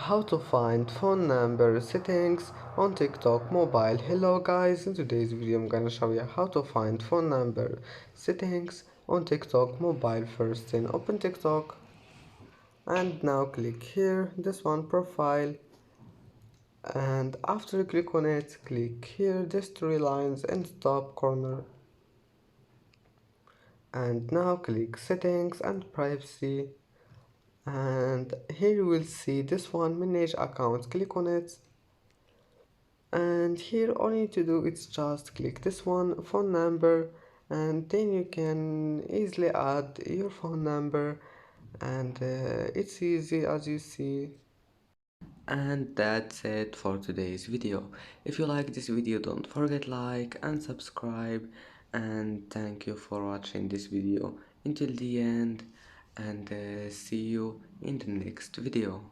How to find phone number settings on TikTok mobile. Hello guys, in today's video I'm gonna show you how to find phone number settings on TikTok mobile. First then open TikTok and now click here, this one profile, and after you click on it, click here these three lines in the top corner, and now click settings and privacy, and here you will see this one manage accounts. Click on it, and here all you need to do is just click this one phone number, and then you can easily add your phone number, and it's easy as you see. And that's it for today's video. If you like this video, don't forget like and subscribe, and thank you for watching this video until the end, and see you in the next video.